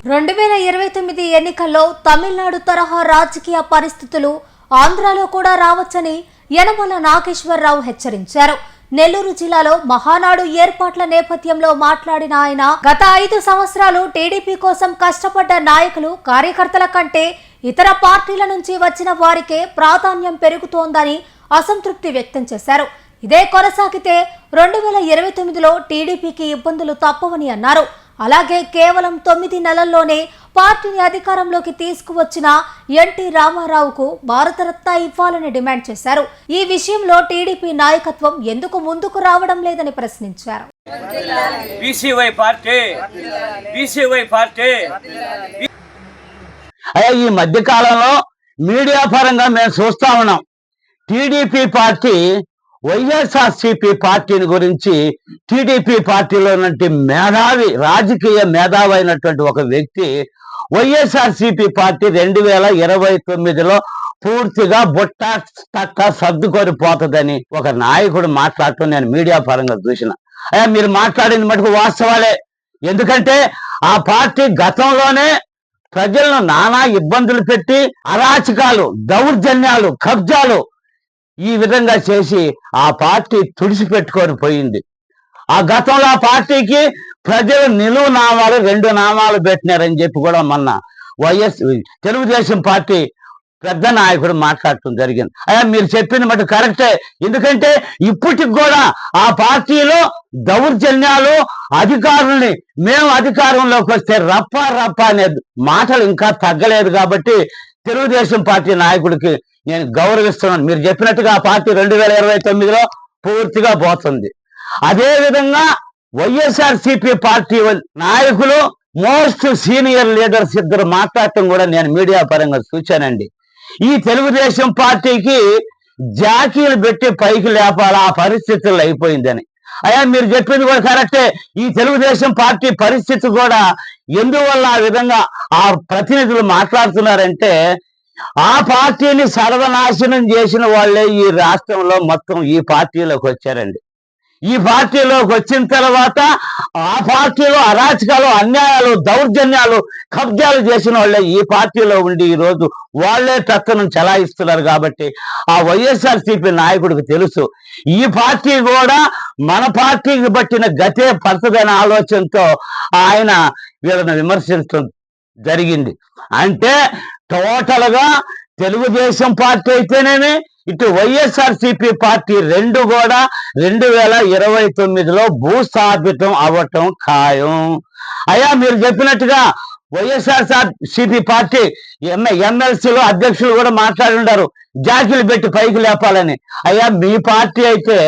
2029 ఎన్నికల్లో తమిళనాడు తరహా రాజకీయ పరిస్థితులు ఆంధ్రాలో కూడా రావచ్చని యనమల నాగేశ్వరరావు హెచ్చరించారు. నెల్లూరు జిల్లాలో మహానాడు ఏర్పాట్ల నేపథ్యంలో మాట్లాడిన ఆయన గత 5 సంవత్సరాలు టీడీపీ కోసం కష్టపడ్డ నాయకులు కార్యకర్తల కంటే ఇతర పార్టీల నుంచి వచ్చిన వారికే ప్రాధాన్యం పెరుగుతోందని అసంతృప్తి వ్యక్తం చేశారు. ఇదే కొనసాగితే 2029లో టీడీపీకి ఇబ్బందులు తప్పవని అన్నారు. అలాగే కేవలం 9 నెలల్లోనే పార్టీని అధికారంలోకి తీసుకువచ్చిన ఎన్టీ రామారావుకు భారతరత్న ఇవ్వాలని డిమాండ్ చేశారు. ఈ విషయంలో టీడీపీ నాయకత్వం ఎందుకు ముందుకు రావడం లేదని ప్రశ్నించారు. ఈ మధ్య కాలంలో మీడియా పరంగా మేము చూస్తా ఉన్నాం. టీడీపీ పార్టీ వైఎస్ఆర్సీపీ పార్టీని గురించి టీడీపీ పార్టీలో మేధావి రాజకీయ మేధావి అయినటువంటి ఒక వ్యక్తి వైఎస్ఆర్సీపీ పార్టీ 2029లో పూర్తిగా బుట్ట తట్ట సర్దుకొని పోతుందని ఒక నాయకుడు మాట్లాడటం నేను మీడియా పరంగా చూసిన. మీరు మాట్లాడిన మటుకు వాస్తవాలే. ఎందుకంటే ఆ పార్టీ గతంలోనే ప్రజలను నానా ఇబ్బందులు పెట్టి అరాచకాలు, దౌర్జన్యాలు, కబ్జాలు ఈ విధంగా చేసి ఆ పార్టీ తుడిచిపెట్టుకొని పోయింది. ఆ గతంలో ఆ పార్టీకి ప్రజలు నిలువు నామాలు 2 నామాలు పెట్టినారని చెప్పి కూడా మొన్న తెలుగుదేశం పార్టీ పెద్ద నాయకుడు మాట్లాడటం జరిగింది. మీరు చెప్పింది మటు కరెక్టే. ఎందుకంటే ఇప్పటికి కూడా ఆ పార్టీలో దౌర్జన్యాలు, అధికారుల్ని మేము అధికారంలోకి వస్తే రప్ప రప్ప అనే మాటలు ఇంకా తగ్గలేదు. కాబట్టి తెలుగుదేశం పార్టీ నాయకుడికి నేను గౌరవిస్తున్నాను. మీరు చెప్పినట్టుగా ఆ పార్టీ 2029లో పూర్తిగా పోతుంది. అదేవిధంగా వైఎస్ఆర్సీపీ పార్టీ నాయకులు మోస్ట్ సీనియర్ లీడర్స్ ఇద్దరు మాట్లాడటం కూడా నేను మీడియా పరంగా చూశానండి. ఈ తెలుగుదేశం పార్టీకి జాకీలు పెట్టి పైకి లేపాల ఆ పరిస్థితుల్లో అయిపోయిందని. మీరు చెప్పింది కూడా కరెక్టే. ఈ తెలుగుదేశం పార్టీ పరిస్థితి కూడా ఎందువల్ల ఆ విధంగా ఆ ప్రతినిధులు మాట్లాడుతున్నారంటే ఆ పార్టీని సర్వనాశనం చేసిన వాళ్ళే ఈ రాష్ట్రంలో మొత్తం ఈ పార్టీలోకి వచ్చారండి. ఈ పార్టీలోకి వచ్చిన తర్వాత ఆ పార్టీలో అరాచకాలు, అన్యాయాలు, దౌర్జన్యాలు, కబ్జాలు చేసిన వాళ్ళే ఈ పార్టీలో ఉండి ఈరోజు వాళ్లే తత్వను చలాయిస్తున్నారు. కాబట్టి ఆ వైఎస్ఆర్సీపీ నాయకుడికి తెలుసు ఈ పార్టీ కూడా మన పార్టీకి బట్టిన గతే పడుతుందనే ఆలోచనతో ఆయన వీళ్ళని విమర్శించడం జరిగింది. అంటే టోటల్ గా తెలుగుదేశం పార్టీ అయితేనేమి, ఇటు వైఎస్ఆర్సీపీ పార్టీ రెండు కూడా 2029లో భూస్థాపితం అవ్వటం ఖాయం. మీరు చెప్పినట్టుగా వైఎస్ఆర్సీపీ పార్టీ ఎమ్మెల్సీలు, అధ్యక్షులు కూడా మాట్లాడుంటారు జాకీలు పెట్టి పైకి లేపాలని. మీ పార్టీ అయితే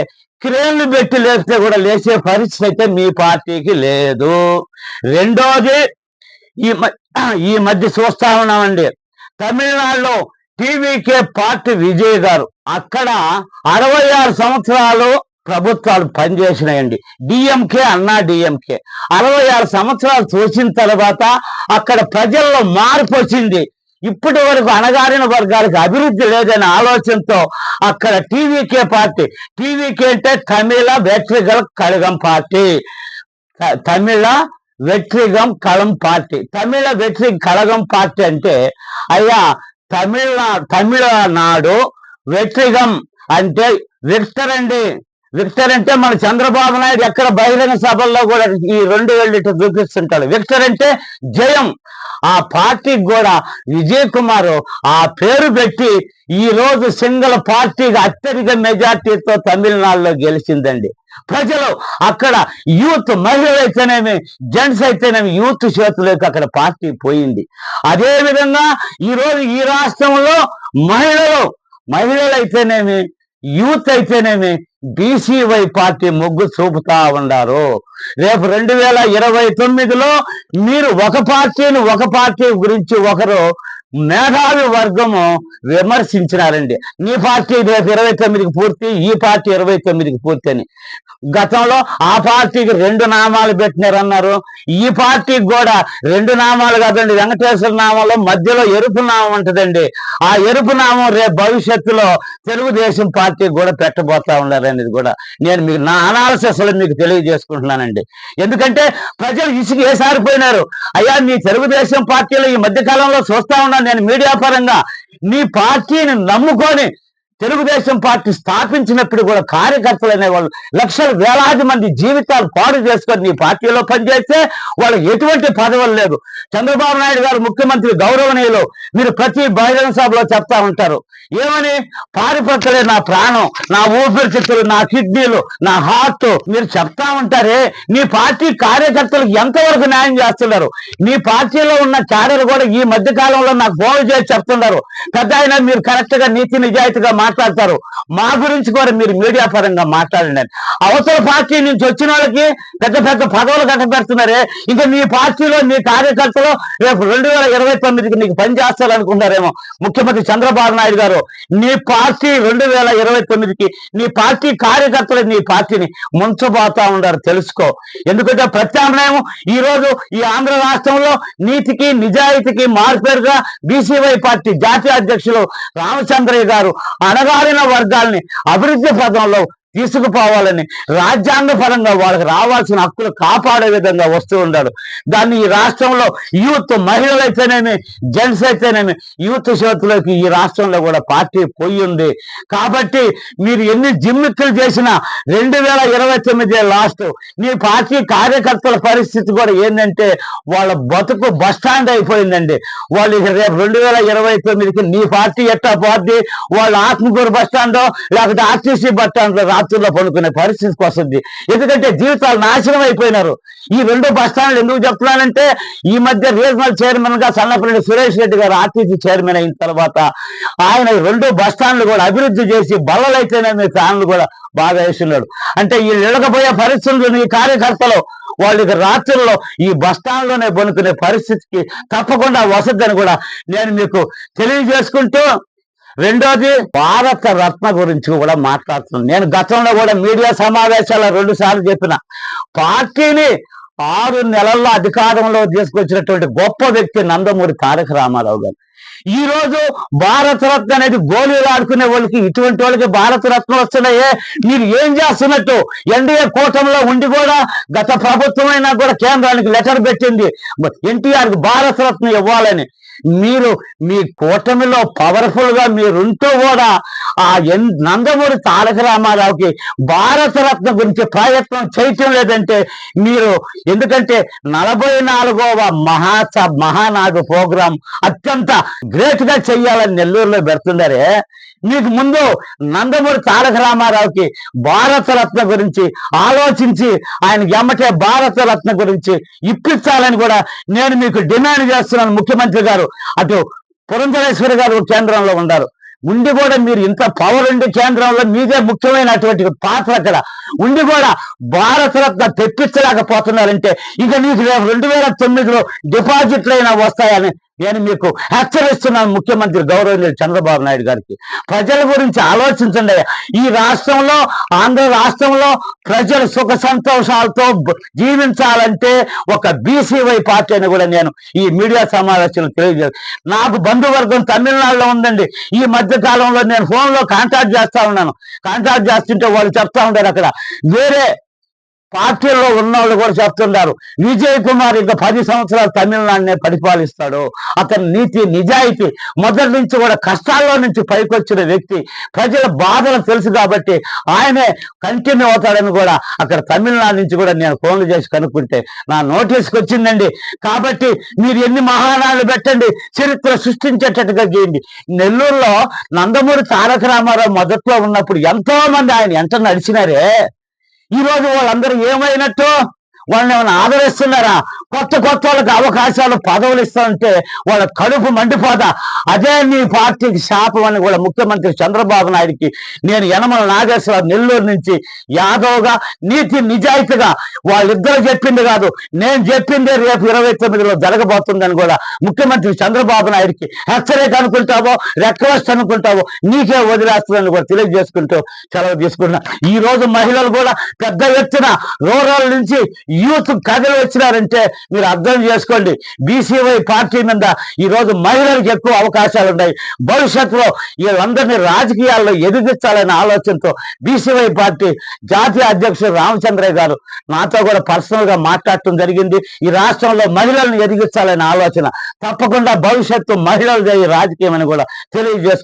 క్రేన్లు పెట్టి లేపితే కూడా లేచే పరిస్థితి అయితే మీ పార్టీకి లేదు. రెండోది ఈ మధ్య చూస్తా ఉన్నామండి, తమిళనాడులో టీవీకే పార్టీ విజయ్ గారు అక్కడ 66 సంవత్సరాలు ప్రభుత్వాలు పనిచేసినాయండి. డిఎంకే, అన్నా డిఎంకే 66 సంవత్సరాలు చూసిన తర్వాత అక్కడ ప్రజల్లో మార్పు వచ్చింది. ఇప్పటి వరకు అణగారిన వర్గాలకు అభివృద్ధి లేదనే ఆలోచనతో అక్కడ టీవీకే పార్టీ, టీవీకే అంటే తమిళ వెట్రిగల్ కళగం పార్టీ, తమిళ వెట్రిగం కళం పార్టీ. తమిళ వెట్రి కళగం పార్టీ అంటే తమిళనాడు వెట్రిగం అంటే విక్టర్ అండి. విక్టర్ అంటే మన చంద్రబాబు నాయుడు ఎక్కడ బహిరంగ సభల్లో కూడా ఈ 2 ఏళ్ళు చూపిస్తుంటాడు. విక్టర్ అంటే జయం. ఆ పార్టీకి కూడా విజయ్ కుమార్ ఆ పేరు పెట్టి ఈ రోజు సింగిల్ పార్టీగా అత్యధిక మెజార్టీతో తమిళనాడులో గెలిచిందండి. ప్రజలు అక్కడ యూత్, మహిళలు అయితేనేమి, జెంట్స్ అయితేనేమి యూత్ చేతులకు అక్కడ పార్టీ పోయింది. అదే విధంగా ఈరోజు ఈ రాష్ట్రంలో మహిళలు అయితేనేమి, యూత్ అయితేనేమి బీసీవై పార్టీ మొగ్గు చూపుతా ఉన్నారు. రేపు 2029లో మీరు ఒక పార్టీ గురించి ఒకరు మేధావి వర్గము విమర్శించినారండి. నీ పార్టీ రేపు 29కి పూర్తి, ఈ పార్టీ 29కి పూర్తి అని. గతంలో ఆ పార్టీకి 2 నామాలు పెట్టినారన్నారు. ఈ పార్టీకి కూడా 2 నామాలు కాదండి, వెంకటేశ్వర నామంలో మధ్యలో ఎరుపు నామం ఉంటుందండి. ఆ ఎరుపు నామం రేపు భవిష్యత్తులో తెలుగుదేశం పార్టీ కూడా పెట్టబోతా ఉన్నారు అనేది కూడా నేను మీకు నా అనాలిసిస్ లో మీకు తెలియజేసుకుంటున్నానండి. ఎందుకంటే ప్రజలు వేసారిపోయినారు. అయ్యా, నీ తెలుగుదేశం పార్టీలో ఈ మధ్య కాలంలో చూస్తా ఉన్నాను నేను మీడియా పరంగా, నీ పార్టీని నమ్ముకొని తెలుగుదేశం పార్టీ స్థాపించినప్పుడు కూడా కార్యకర్తలు అనేవాళ్ళు లక్షల వేలాది మంది జీవితాలు పాడు చేసుకొని నీ పార్టీలో పనిచేస్తే వాళ్ళకి ఎటువంటి పదవులు లేదు. చంద్రబాబు నాయుడు గారు ముఖ్యమంత్రి గౌరవనీయులు, మీరు ప్రతి బహిరంగ సభలో చెప్తా ఉంటారు ఏమని, పారిపట్టలే నా ప్రాణం, నా ఊపిరితిత్తులు, నా కిడ్నీలు, నా హార్ట్. మీరు చెప్తా ఉంటారే, నీ పార్టీ కార్యకర్తలకు ఎంతవరకు న్యాయం చేస్తున్నారు? నీ పార్టీలో ఉన్న క్యాడర్ కూడా ఈ మధ్య కాలంలో నాకు ఫోన్ చేసి చెప్తున్నారు, పెద్ద అయినా మీరు కరెక్ట్ గా నీతి నిజాయితీగా మాట్లాడతారు, మా గురించి కూడా మీరు మీడియా పరంగా మాట్లాడండి. అవతల పార్టీ నుంచి వచ్చిన వాళ్ళకి పెద్ద పెద్ద పదవులు కట్టబెడుతున్నారే, ఇంకా నీ పార్టీలో నీ కార్యకర్తలు రేపు 2029కి నీకు పనిచేస్తారనుకుంటారేమో. ముఖ్యమంత్రి చంద్రబాబు నాయుడు గారు, నీ పార్టీ 2029కి నీ పార్టీ కార్యకర్తలు నీ పార్టీని ముంచబోతా ఉన్నారు, తెలుసుకో. ఎందుకంటే ప్రత్యామ్నాయం ఈ రోజు ఈ ఆంధ్ర రాష్ట్రంలో నీతికి నిజాయితీకి మార్పేరుగా బీసీవై పార్టీ జాతీయ అధ్యక్షులు రామచంద్రయ్య గారు అణగారిన వర్గాల్ని అభివృద్ధి పదంలో తీసుకుపోవాలని రాజ్యాంగ పరంగా వాళ్ళకి రావాల్సిన హక్కులు కాపాడే విధంగా వస్తూ ఉన్నాడు. దాన్ని ఈ రాష్ట్రంలో యూత్, మహిళలు అయితేనేమి, జెంట్స్ అయితేనేమి, యూత్ చేతుల్లోకి ఈ రాష్ట్రంలో కూడా పార్టీ పోయి ఉంది. కాబట్టి మీరు ఎన్ని జిమ్మిక్కులు చేసినా 2029 లాస్ట్. నీ పార్టీ కార్యకర్తల పరిస్థితి కూడా ఏంటంటే వాళ్ళ బతుకు బస్టాండ్ అయిపోయిందండి. వాళ్ళు రేపు 2029కి నీ పార్టీ ఎట్టా పోద్ది, వాళ్ళ ఆత్మకూరు బస్టాండో లేకపోతే ఆర్టీసీ బస్టాండ్ రాత్రుల్లో పడుకునే పరిస్థితికి వస్తుంది. ఎందుకంటే జీవితాలు నాశనం అయిపోయినారు. ఈ 2 బస్టాండ్లు ఎందుకు చెప్తున్నానంటే, ఈ మధ్య రీజనల్ చైర్మన్ గా సన్నపల్లి సురేష్ రెడ్డి గారు ఆర్టీసీ చైర్మన్ అయిన తర్వాత ఆయన 2 బస్టాండ్లు కూడా అభివృద్ధి చేసి బల్లలైతేనే ఫ్యాన్లు కూడా బాగా వేస్తున్నాడు. అంటే ఈ నిలకపోయే పరిస్థితులు ఈ కార్యకర్తలు వాళ్ళకి రాత్రుల్లో ఈ బస్టాండ్లోనే పనుకునే పరిస్థితికి తప్పకుండా వసద్దని కూడా నేను మీకు తెలియజేసుకుంటూ, రెండోది భారత రత్న గురించి కూడా మాట్లాడుతున్నాను. నేను గతంలో కూడా మీడియా సమావేశాల్లో 2 సార్లు చెప్పిన, పార్టీని 6 నెలల్లో అధికారంలో తీసుకొచ్చినటువంటి గొప్ప వ్యక్తి నందమూరి తారక రామారావు గారు. ఈ రోజు భారత రత్న అనేది గోళీలు ఆడుకునే వాళ్ళకి, ఇటువంటి వాళ్ళకి భారత రత్న వస్తున్నాయే. మీరు ఏం చేస్తున్నట్టు? ఎన్డీఏ కూటమిలో ఉండి కూడా గత ప్రభుత్వం అయినా కూడా కేంద్రానికి లెటర్ పెట్టింది ఎన్టీఆర్కి భారత రత్న ఇవ్వాలని. మీరు మీ కూటమిలో పవర్ఫుల్ గా మీరుంటూ కూడా ఆ నందమూరి తారక రామారావుకి భారత రత్న గురించి ప్రయత్నం చేయటం లేదంటే మీరు, ఎందుకంటే 44వ మహానాడు ప్రోగ్రాం అత్యంత గ్రేట్ గా చెయ్యాలని నెల్లూరులో పెడుతున్నారే. మీకు ముందు నందమూరి తారక రామారావుకి భారత రత్న గురించి ఆలోచించి ఆయనకి ఎమ్మటే భారత రత్న గురించి ఇప్పించాలని కూడా నేను మీకు డిమాండ్ చేస్తున్నాను. ముఖ్యమంత్రి గారు, అటు పురంధరేశ్వరి గారు కేంద్రంలో ఉన్నారు, ఉండి కూడా మీరు ఇంత పవర్ ఉండి కేంద్రంలో మీదే ముఖ్యమైనటువంటి పాత్ర అక్కడ ఉండి కూడా భారత రత్న తెప్పించలేకపోతున్నారంటే ఇక నీకు 2009లో డిపాజిట్లు అయినా వస్తాయని నేను మీకు హెచ్చరిస్తున్నాను. ముఖ్యమంత్రి గౌరవనీయులు చంద్రబాబు నాయుడు గారికి, ప్రజల గురించి ఆలోచించండి. ఈ రాష్ట్రంలో, ఆంధ్ర రాష్ట్రంలో ప్రజలు సుఖ సంతోషాలతో జీవించాలంటే ఒక బీసీవై పార్టీ అని కూడా నేను ఈ మీడియా సమావేశంలో తెలియజేస్తాను. నాకు బంధువర్గం తమిళనాడులో ఉందండి. ఈ మధ్య కాలంలో నేను ఫోన్లో కాంటాక్ట్ చేస్తా ఉన్నాను. కాంటాక్ట్ చేస్తుంటే వాళ్ళు చెప్తా ఉంటారు, అక్కడ వేరే పార్టీల్లో ఉన్నవాళ్ళు కూడా చెప్తున్నారు, విజయ్ కుమార్ ఇంకా 10 సంవత్సరాలు తమిళనాడునే పరిపాలిస్తాడు, అతని నీతి నిజాయితీ మొదటి నుంచి కూడా కష్టాల్లో నుంచి పైకొచ్చిన వ్యక్తి, ప్రజల బాధలు తెలుసు కాబట్టి ఆయనే కంటిన్యూ అవుతాడని కూడా అక్కడ తమిళనాడు నుంచి కూడా నేను ఫోన్లు చేసి కనుక్కుంటే నా నోటీస్కి వచ్చిందండి. కాబట్టి మీరు ఎన్ని మహానాడులు పెట్టండి, చరిత్ర సృష్టించేటట్టుగా చేయండి. నెల్లూరులో నందమూరి తారక రామారావు మొదట్లో ఉన్నప్పుడు ఎంతో మంది ఆయన ఎంట నడిచినారే. ఈ రోజు వాళ్ళందరూ ఏమైనట్టు? వాళ్ళని ఏమైనా ఆదరిస్తున్నారా? కొత్త వాళ్ళకి అవకాశాలు పదవులు ఇస్తామంటే వాళ్ళ కడుపు మండిపోదా? అదే నీ పార్టీకి శాపం అని కూడా ముఖ్యమంత్రి చంద్రబాబు నాయుడికి నేను యనమల నాగేశ్వరరావు నెల్లూరు నుంచి యాదవ్గా నీతి నిజాయితీగా వాళ్ళిద్దరు చెప్పింది కాదు, నేను చెప్పిందే రేపు 29లో జరగబోతుందని కూడా ముఖ్యమంత్రి చంద్రబాబు నాయుడికి హెచ్చరిక అనుకుంటావో రిక్వెస్ట్ అనుకుంటావో నీకే వదిలేస్తుందని కూడా తెలియజేసుకుంటూ సెలవు తీసుకున్నా. ఈ రోజు మహిళలు కూడా పెద్ద ఎత్తున రూరల్ నుంచి యూత్ కథలు వచ్చినారంటే మీరు అర్థం చేసుకోండి. బీసీవై పార్టీ మీద ఈ రోజు మహిళలకు ఎక్కువ అవకాశాలు ఉన్నాయి. భవిష్యత్తులో వీళ్ళందరినీ రాజకీయాల్లో ఎదిగించాలనే ఆలోచనతో బీసీవై పార్టీ జాతీయ అధ్యక్షుడు రామచంద్రయ్య గారు నాతో కూడా పర్సనల్ గా మాట్లాడటం జరిగింది. ఈ రాష్ట్రంలో మహిళలను ఎదిగించాలనే ఆలోచన తప్పకుండా భవిష్యత్తు మహిళలదే ఈ రాజకీయం అని కూడా తెలియజేసుకుంటారు.